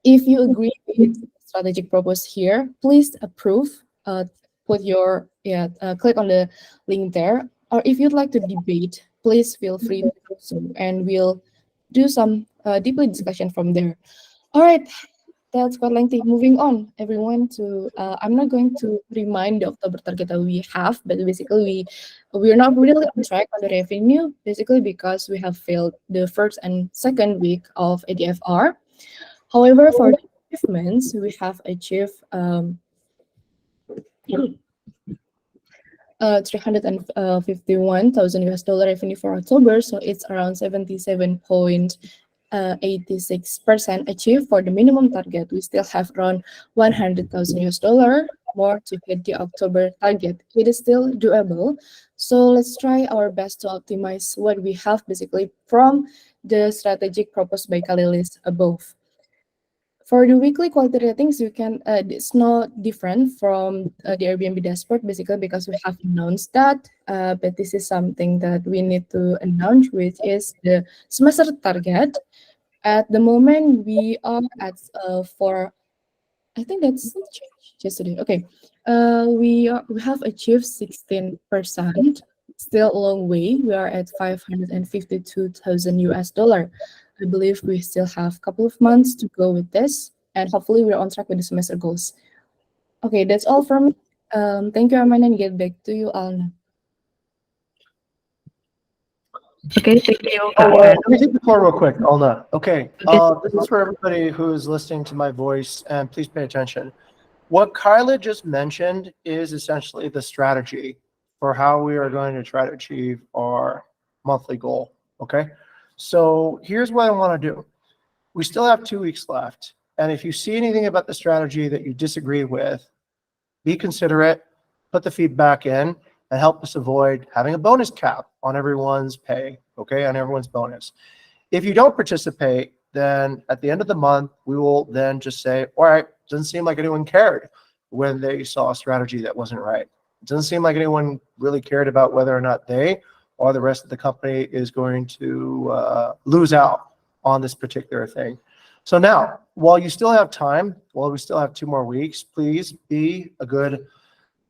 If you agree with the strategic proposal here, please approve. Click on the link there. Or if you'd like to debate, please feel free to do so, and we'll do some deeply discussion from there. All right, that's quite lengthy. Moving on, everyone. I'm not going to remind the October target that we have, but basically we are not really on track on the revenue, basically because we have failed the first and second week of ADFR. However, for the achievements, we have achieved 351,000 US dollar revenue for October, so it's around 77.86% achieved for the minimum target. We still have around 100,000 US dollar more to hit the October target. It is still doable, so let's try our best to optimize what we have basically from the strategic proposed by Kalilis above. For the weekly quality ratings, you can it's not different from the Airbnb dashboard basically because we have announced that, but this is something that we need to announce, which is the semester target. At the moment, we are at for I think that's changed yesterday. Okay, we have achieved 16%. Still a long way. We are at 552,000 US dollar. I believe we still have a couple of months to go with this, and hopefully we're on track with the semester goals. Okay, that's all from me. Thank you, Arman, and get back to you, Alna. Okay, thank you, Oh, Kak let Kak. me take the floor real quick, Alna. Okay, this is for everybody who is listening to my voice, and please pay attention. What Kyla just mentioned is essentially the strategy for how we are going to try to achieve our monthly goal. Okay, so here's what I want to do. We still have 2 weeks left, and if you see anything about the strategy that you disagree with, be considerate, put the feedback in, and help us avoid having a bonus cap on everyone's pay, okay, on everyone's bonus. If you don't participate, then at the end of the month, we will then just say, all right, doesn't seem like anyone cared when they saw a strategy that wasn't right. It doesn't seem like anyone really cared about whether or not they or the rest of the company is going to lose out on this particular thing. So now, while you still have time, while we still have 2 more weeks, please be a good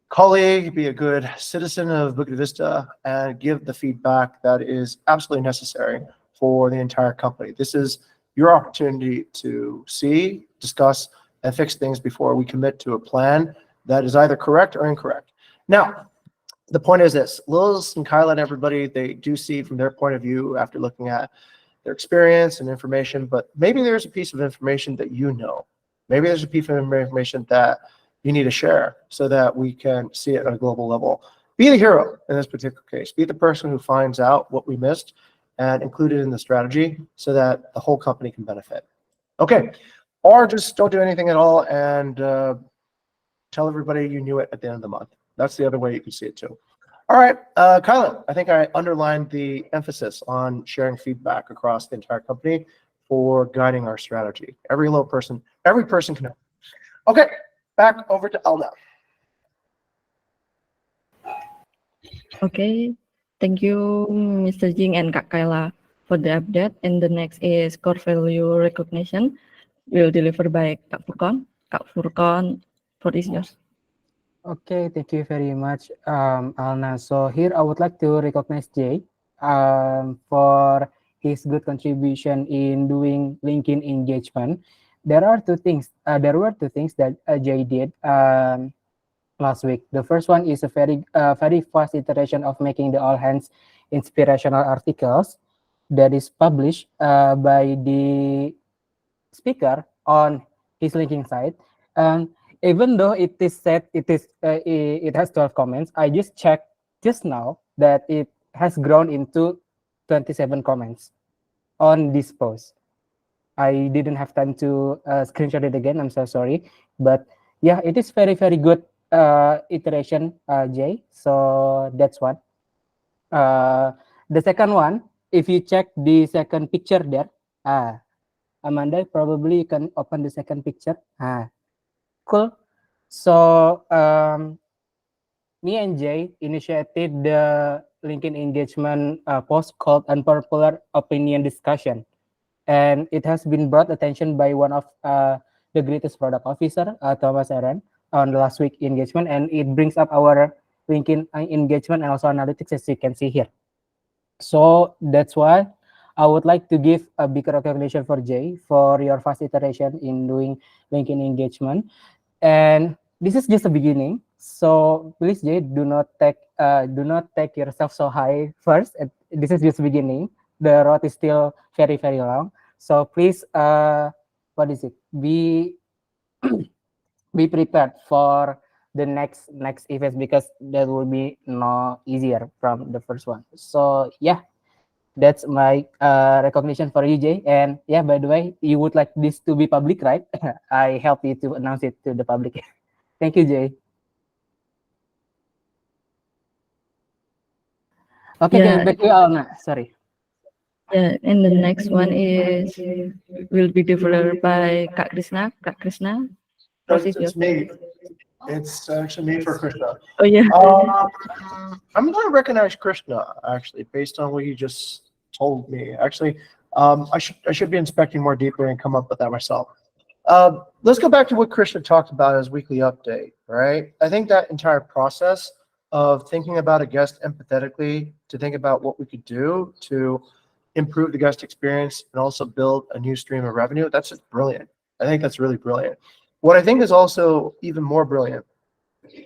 colleague, be a good citizen of Bukit Vista, and give the feedback that is absolutely necessary for the entire company. This is your opportunity to see, discuss, and fix things before we commit to a plan that is either correct or incorrect. Now, the point is this: Liz and Kyla and everybody, they do see from their point of view after looking at their experience and information, but maybe there's a piece of information that you know. Maybe there's a piece of information that you need to share so that we can see it at a global level. Be the hero in this particular case. Be the person who finds out what we missed and include it in the strategy so that the whole company can benefit. Okay, or just don't do anything at all and tell everybody you knew it at the end of the month. That's the other way you can see it too. All right, Kyla, I think I underlined the emphasis on sharing feedback across the entire company for guiding our strategy. Every person can help. Okay, back over to Elna. Okay, thank you, Mr. Jing and Kak Kayla for the update. And the next is core value recognition, will deliver by Kak Furkon. Kak Furkon, for is yours. Okay, thank you very much, Alna. So here I would like to recognize Jay for his good contribution in doing LinkedIn engagement. There were two things that Jay did last week. The first one is a very fast iteration of making the all hands inspirational articles that is published by the speaker on his LinkedIn site. Even though it is said it has 12 comments, I just checked just now that it has grown into 27 comments on this post. I didn't have time to screenshot it again. I'm so sorry, but yeah, it is very good iteration, Jay. So that's one. The second one, if you check the second picture there, Amanda, probably you can open the second picture. Cool. So me and Jay initiated the LinkedIn engagement post called Unpopular Opinion Discussion. And it has been brought attention by one of the greatest product officer, Thomas Aaron, on the last week engagement. And it brings up our LinkedIn engagement and also analytics, as you can see here. So that's why I would like to give a big recognition for Jay for your fast iteration in doing LinkedIn engagement. And this is just the beginning. So please, Jay, do not take yourself so high first. This is just the beginning. The road is still very long. So please, what is it? Be prepared for the next events because that will be no easier from the first one. So yeah, that's my recognition for you, Jay. And yeah, by the way, you would like this to be public, right? I help you to announce it to the public. Thank you, Jay. Okay, Yeah. back to you, Alna. Sorry. Yeah, and the next one is will be developed by Kak Krishna. Kak Krishna, It's, proceed it's yourself. me. It's actually me for Krishna. Oh yeah. I'm going to recognize Krishna actually based on what you just told me. Actually, I should be inspecting more deeply and come up with that myself. Let's go back to what Krishna talked about as weekly update, right? I think that entire process of thinking about a guest empathetically, to think about what we could do to improve the guest experience and also build a new stream of revenue, that's just brilliant. I think that's really brilliant. What I think is also even more brilliant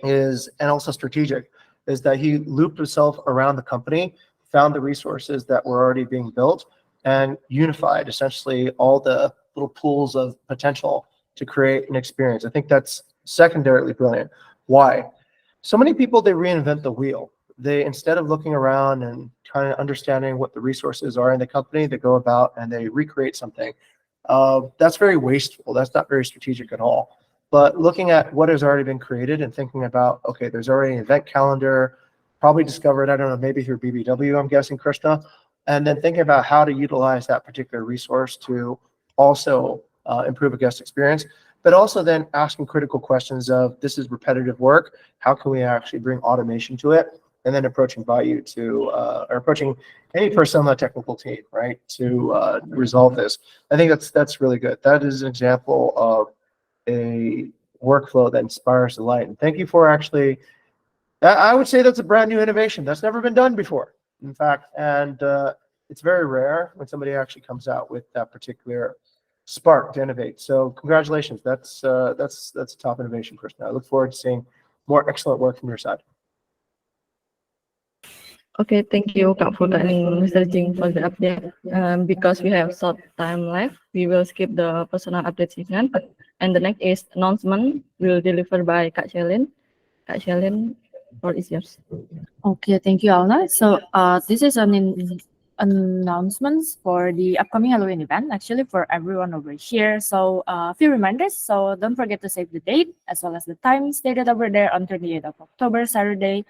is, and also strategic, is that he looped himself around the company, found the resources that were already being built, and unified essentially all the little pools of potential to create an experience. I think that's secondarily brilliant. Why? So many people, they reinvent the wheel. They, instead of looking around and kind of understanding what the resources are in the company, they go about and they recreate something. That's very wasteful. That's not very strategic at all. But looking at what has already been created and thinking about, okay, there's already an event calendar, probably discovered, I don't know, maybe through BBW, I'm guessing, Krishna, and then thinking about how to utilize that particular resource to also improve a guest experience, but also then asking critical questions of, this is repetitive work, how can we actually bring automation to it? And then approaching Bayou to, or approaching any person on the technical team, right, to resolve this. I think that's really good. That is an example of a workflow that inspires delight. And thank you for actually, I would say that's a brand new innovation. That's never been done before, in fact. And it's very rare when somebody actually comes out with that particular spark to innovate. So congratulations. That's a top innovation, Krishna. I look forward to seeing more excellent work from your side. Okay, thank you, Kak Fuda and Mr. Jing for the update. Because we have short time left, we will skip the personal update segment. And the next is announcement will deliver by Kak Shelin. Kak Shelin, floor is yours. Okay, thank you, Alna. So, this is announcements for the upcoming Halloween event, actually for everyone over here. So, a few reminders. So, don't forget to save the date as well as the time stated over there on 28th of October, Saturday.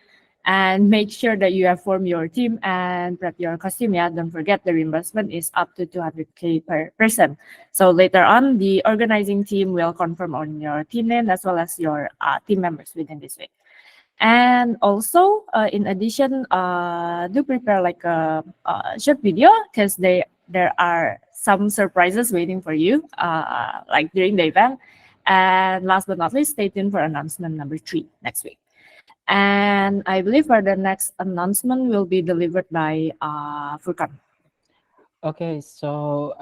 And make sure that you have formed your team and prep your costume. Yeah, don't forget the reimbursement is up to 200K per person. So later on, the organizing team will confirm on your team name as well as your team members within this week. And also, in addition, do prepare like a short video because there are some surprises waiting for you, like during the event. And last but not least, stay tuned for announcement number 3 next week. And I believe for the next announcement will be delivered by Furkan. Okay, so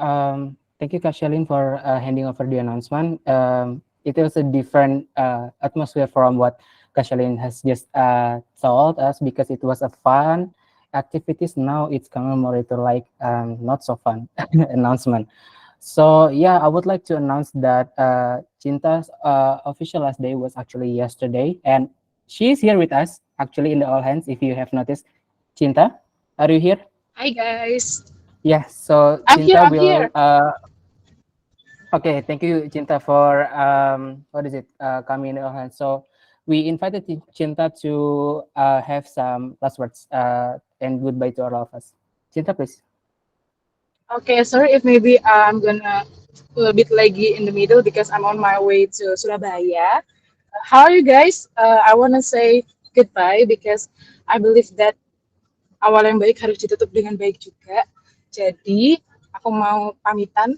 thank you, Kak Shelin, for handing over the announcement. It was a different atmosphere from what Kak Shelin has just told us because it was a fun activities. Now it's coming more to like not so fun announcement. So yeah, I would like to announce that Cinta's official last day was actually yesterday, and she is here with us actually in the all hands. If you have noticed, Cinta, are you here? Hi guys. Yeah. So I'm here. Cinta I'm will. here. Okay. Thank you, Cinta, for what is it? Coming in the all hands. So we invited Cinta to have some last words and goodbye to all of us. Cinta, please. Okay, sorry if maybe I'm gonna a little bit laggy in the middle because I'm on my way to Surabaya. How are you guys? I wanna say goodbye because I believe that awal yang baik harus ditutup dengan baik juga. Jadi aku mau pamitan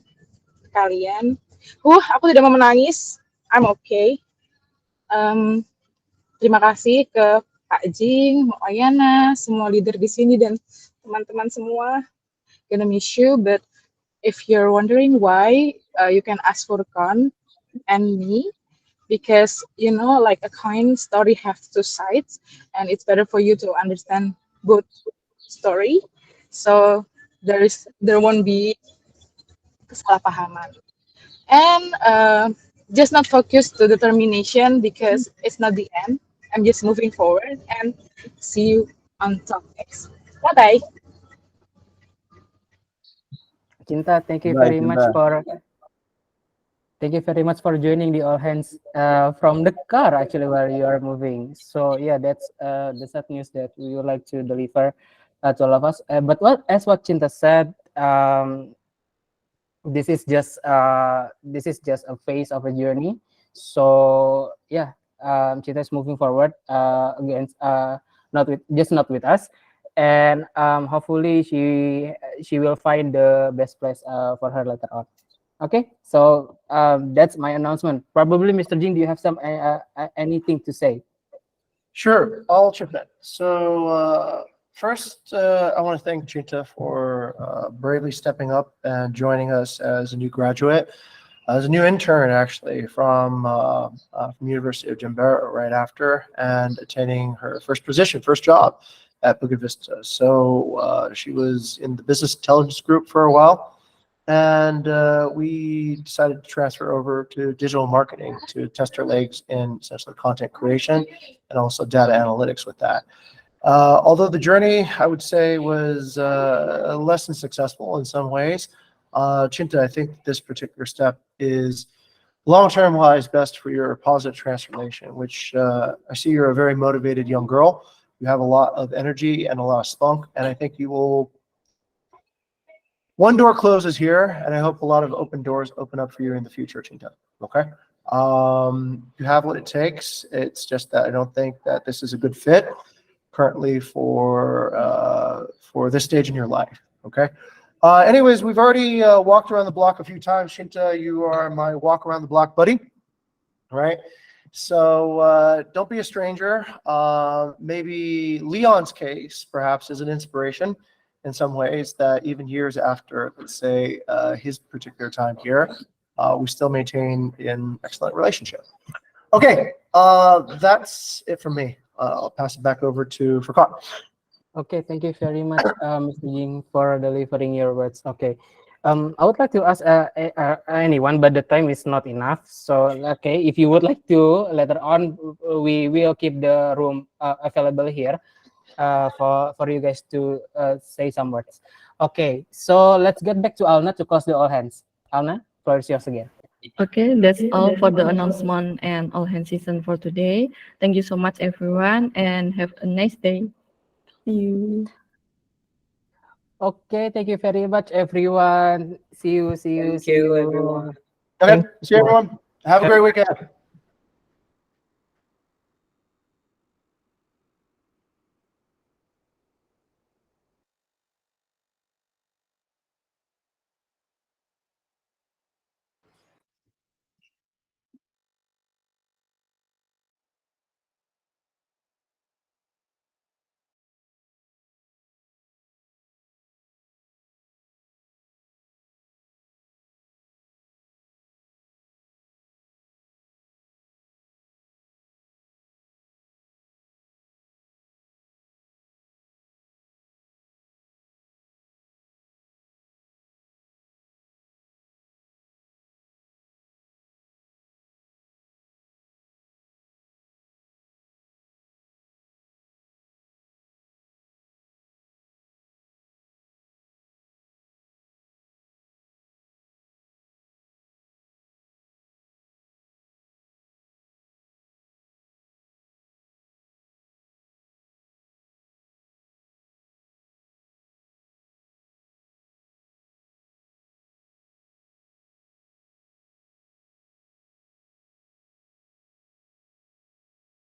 ke kalian. Aku tidak mau menangis. I'm okay. Terima kasih ke Pak Jing, Mbak Oyana, semua leader di sini dan teman-teman semua. Gonna miss you, but if you're wondering why, you can ask for Con and me because you know, like a coin story has two sides, and it's better for you to understand both story. So there won't be kesalahpahaman. And just not focus to determination because it's not the end. I'm just moving forward and see you on top next. Bye bye. Cinta, thank you Bye, very much Cinta. for joining the all hands from the car actually where you are moving. So yeah, that's the sad news that we would like to deliver to all of us. But as what Cinta said, this is just a phase of a journey. So yeah, Cinta is moving forward against not with us, and hopefully she will find the best place for her later on. Okay, so that's my announcement. Probably Mr. Jing, do you have some anything to say? Sure, I'll chip in. So first, I want to thank Chinta for bravely stepping up and joining us as a new graduate, as a new intern actually from University of Gajah right after, and attaining her first job at Bukit Vista. So she was in the business intelligence group for a while, and we decided to transfer over to digital marketing to test our legs in essentially content creation and also data analytics with that. Although the journey, I would say, was less than successful in some ways, Chinta, I think this particular step is long-term wise best for your positive transformation, which I see you're a very motivated young girl. You have a lot of energy and a lot of spunk, and I think you will. One door closes here, and I hope a lot of open doors open up for you in the future, Chinta. Okay? You have what it takes. It's just that I don't think that this is a good fit currently for this stage in your life. Okay? Anyways, we've already walked around the block a few times. Chinta, you are my walk around the block buddy. All right? So don't be a stranger. Maybe Leon's case perhaps is an inspiration in some ways that even years after, let's say, his particular time here, we still maintain an excellent relationship. Okay, that's it from me. I'll pass it back over to Furqan. Okay, thank you very much, Mr. Jing, for delivering your words. Okay, I would like to ask anyone, but the time is not enough. So, okay, if you would like to later on, we will keep the room available here for you guys to say some words. Okay, so let's get back to Alna to close the all hands. Alna, floor is yours again. Okay, that's all for the announcement and all hands season for today. Thank you so much, everyone, and have a nice day. See you. Okay, thank you very much, everyone. See you, Thank you, everyone. Okay, see you everyone. Have a great weekend.